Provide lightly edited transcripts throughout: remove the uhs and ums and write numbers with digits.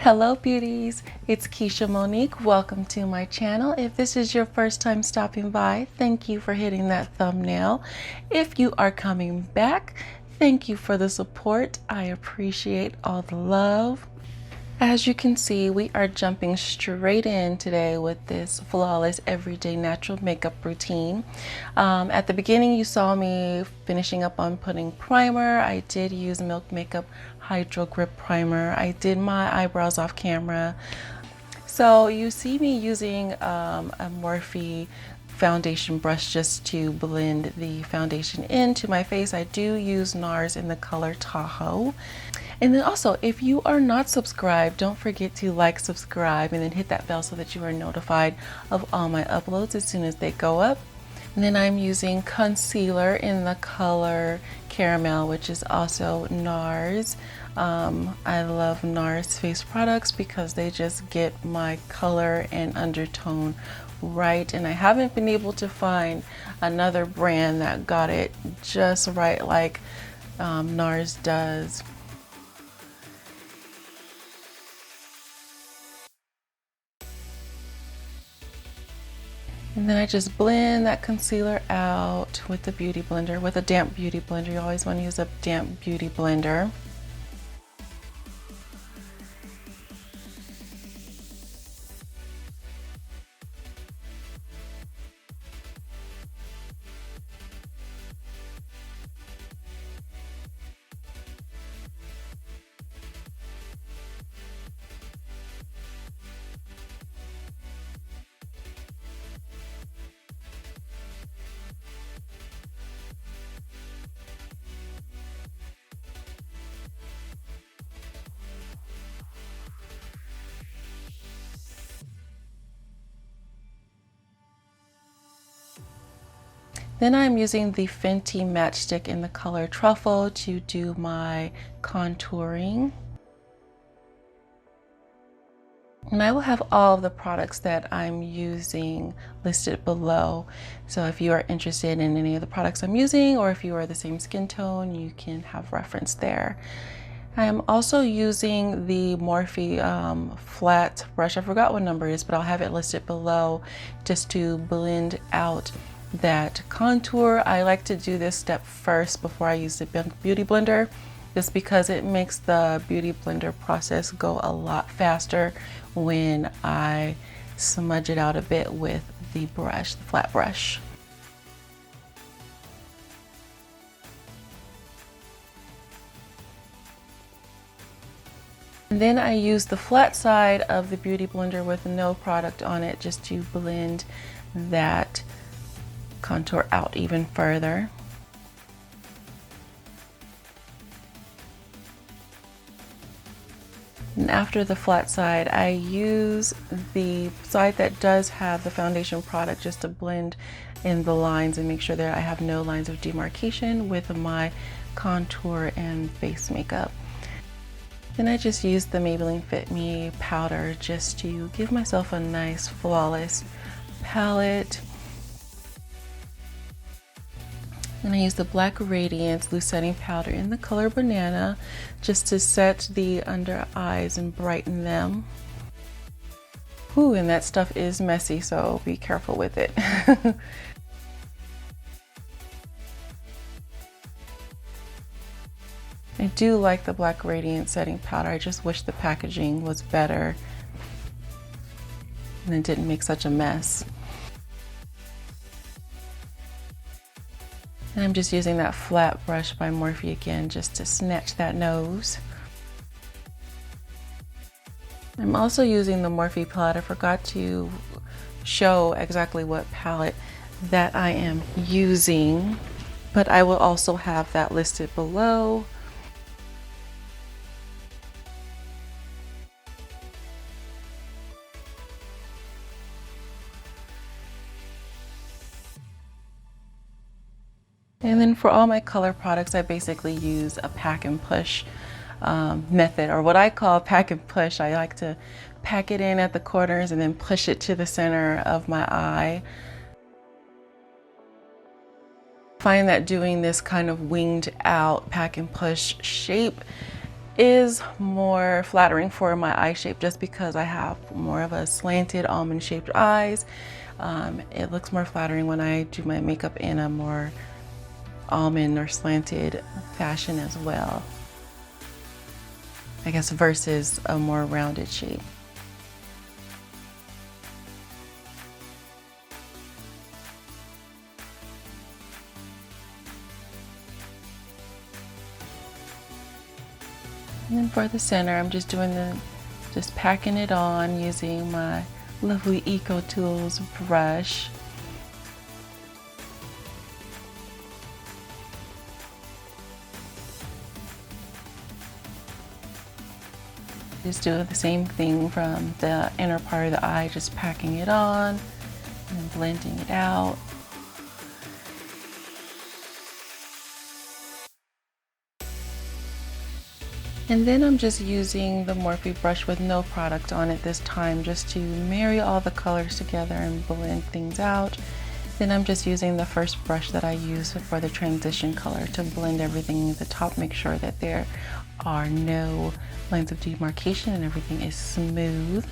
Hello beauties, it's Keisha Monique. Welcome to my channel. If this is your first time stopping by, thank you for hitting that thumbnail. If you are coming back, thank you for the support. I appreciate all the love. As you can see, we are jumping straight in today with this flawless everyday natural makeup routine. At the beginning you saw me finishing up on putting primer. I did use Milk Makeup HydroGrip primer. I did my eyebrows off camera. So you see me using a Morphe foundation brush just to blend the foundation into my face. I do use Nars in the color Tahoe. And then also, if you are not subscribed, don't forget to like, subscribe, and then hit that bell so that you are notified of all my uploads as soon as they go up. And then I'm using concealer in the color Caramel, which is also Nars. I love Nars face products because they just get my color and undertone right, and I haven't been able to find another brand that got it just right like Nars does. And then I just blend that concealer out with the beauty blender, with a damp beauty blender. You always want to use a damp beauty blender. Then I'm using the Fenty matchstick in the color Truffle to do my contouring. And I will have all of the products that I'm using listed below. So if you are interested in any of the products I'm using, or if you are the same skin tone, you can have reference there. I'm also using the Morphe flat brush. I forgot what number it is, but I'll have it listed below just to blend out that contour. I like to do this step first before I use the beauty blender, just because it makes the beauty blender process go a lot faster when I smudge it out a bit with the brush, the flat brush. And then I use the flat side of the beauty blender with no product on it just to blend that contour out even further. And after the flat side, I use the side that does have the foundation product just to blend in the lines and make sure that I have no lines of demarcation with my contour and face makeup. Then I just use the Maybelline Fit Me powder just to give myself a nice flawless palette. And I use the Black Radiance loose setting powder in the color Banana just to set the under eyes and brighten them. Ooh, and that stuff is messy, so be careful with it. I do like the Black Radiance setting powder. I just wish the packaging was better and it didn't make such a mess. And I'm just using that flat brush by Morphe again just to snatch that nose. I'm also using the Morphe palette. I forgot to show exactly what palette that I am using, but I will also have that listed below. And then for all my color products, I basically use a pack and push method, or what I call pack and push. I like to pack it in at the corners and then push it to the center of my eye. I find that doing this kind of winged out pack and push shape is more flattering for my eye shape just because I have more of a slanted almond shaped eyes. It looks more flattering when I do my makeup in a more almond or slanted fashion as well, I guess, versus a more rounded shape. And then for the center, I'm just just packing it on using my lovely Eco Tools brush. Just doing the same thing from the inner part of the eye, just packing it on and blending it out. And then I'm just using the Morphe brush with no product on it this time, just to marry all the colors together and blend things out. Then I'm just using the first brush that I used for the transition color to blend everything at the top, make sure that there are no lines of demarcation and everything is smooth.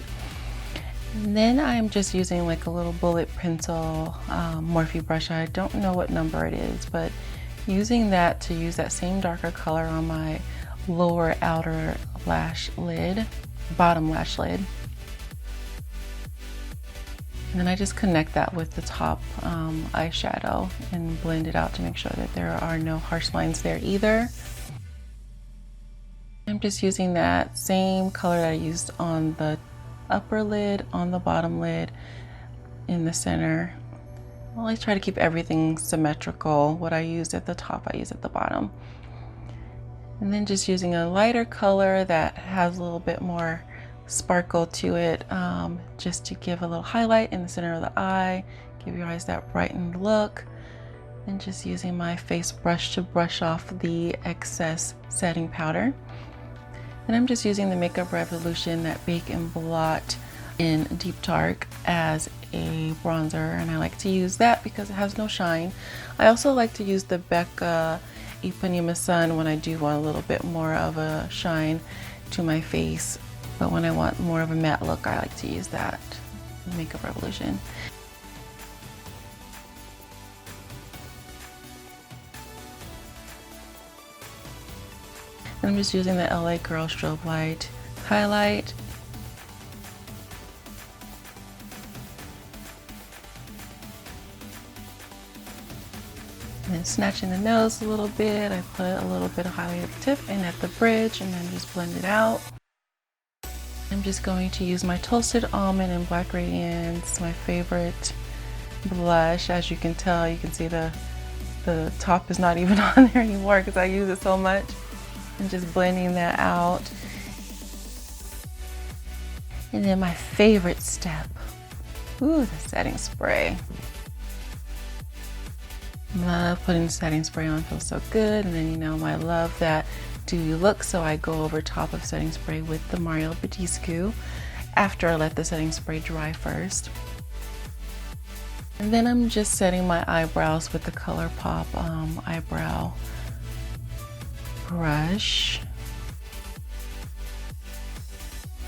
And then I'm just using like a little bullet pencil Morphe brush. I don't know what number it is, but using that to use that same darker color on my lower outer lash lid, bottom lash lid. And then I just connect that with the top eyeshadow and blend it out to make sure that there are no harsh lines there either. I'm just using that same color that I used on the upper lid, on the bottom lid, in the center. I always try to keep everything symmetrical. What I used at the top, I use at the bottom. And then just using a lighter color that has a little bit more sparkle to it, just to give a little highlight in the center of the eye, give your eyes that brightened look. And just using my face brush to brush off the excess setting powder. And I'm just using the Makeup Revolution, that Bake and Blot in Deep Dark, as a bronzer, and I like to use that because it has no shine. I also like to use the Becca Ipanema Sun when I do want a little bit more of a shine to my face, but when I want more of a matte look, I like to use that Makeup Revolution. I'm just using the LA Girl StrobeLite highlight. And then snatching the nose a little bit, I put a little bit of highlight at the tip and at the bridge, and then just blend it out. I'm just going to use my Toasted Almond and Black Radiance, my favorite blush. As you can tell, you can see the top is not even on there anymore because I use it so much. And just blending that out. And then my favorite step, ooh, the setting spray. Love putting setting spray on, feels so good. And then, you know, I love that dewy look, so I go over top of setting spray with the Mario Badescu after I let the setting spray dry first. And then I'm just setting my eyebrows with the ColourPop eyebrow brush.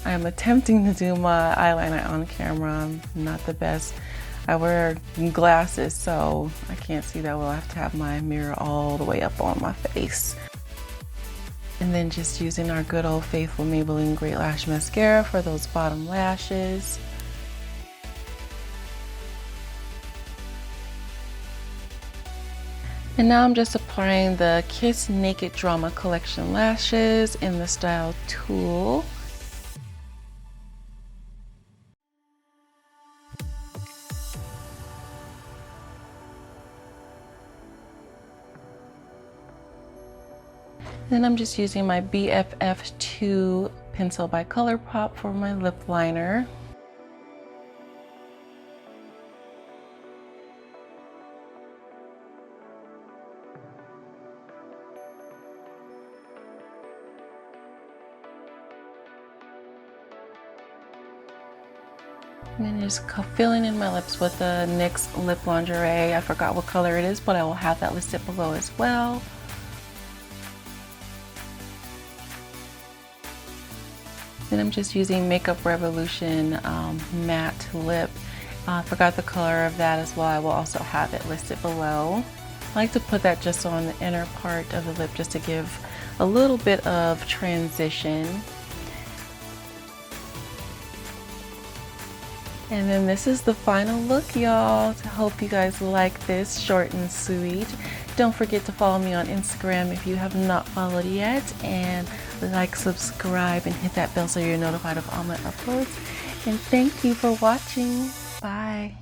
I'm attempting to do my eyeliner on camera. I'm not the best. I wear glasses, so I can't see that well. I have to have my mirror all the way up on my face. And then just using our good old faithful Maybelline Great Lash Mascara for those bottom lashes. And now I'm just applying the Kiss Naked Drama Collection lashes in the style Tulle. Then I'm just using my BFF2 pencil by ColourPop for my lip liner. And then just filling in my lips with the NYX Lip Lingerie. I forgot what color it is, but I will have that listed below as well. Then I'm just using Makeup Revolution matte lip. Forgot the color of that as well. I will also have it listed below. I like to put that just on the inner part of the lip just to give a little bit of transition. And then this is the final look, y'all. I hope you guys like this, short and sweet. Don't forget to follow me on Instagram if you have not followed yet, and like, subscribe, and hit that bell so you're notified of all my uploads. And thank you for watching. Bye.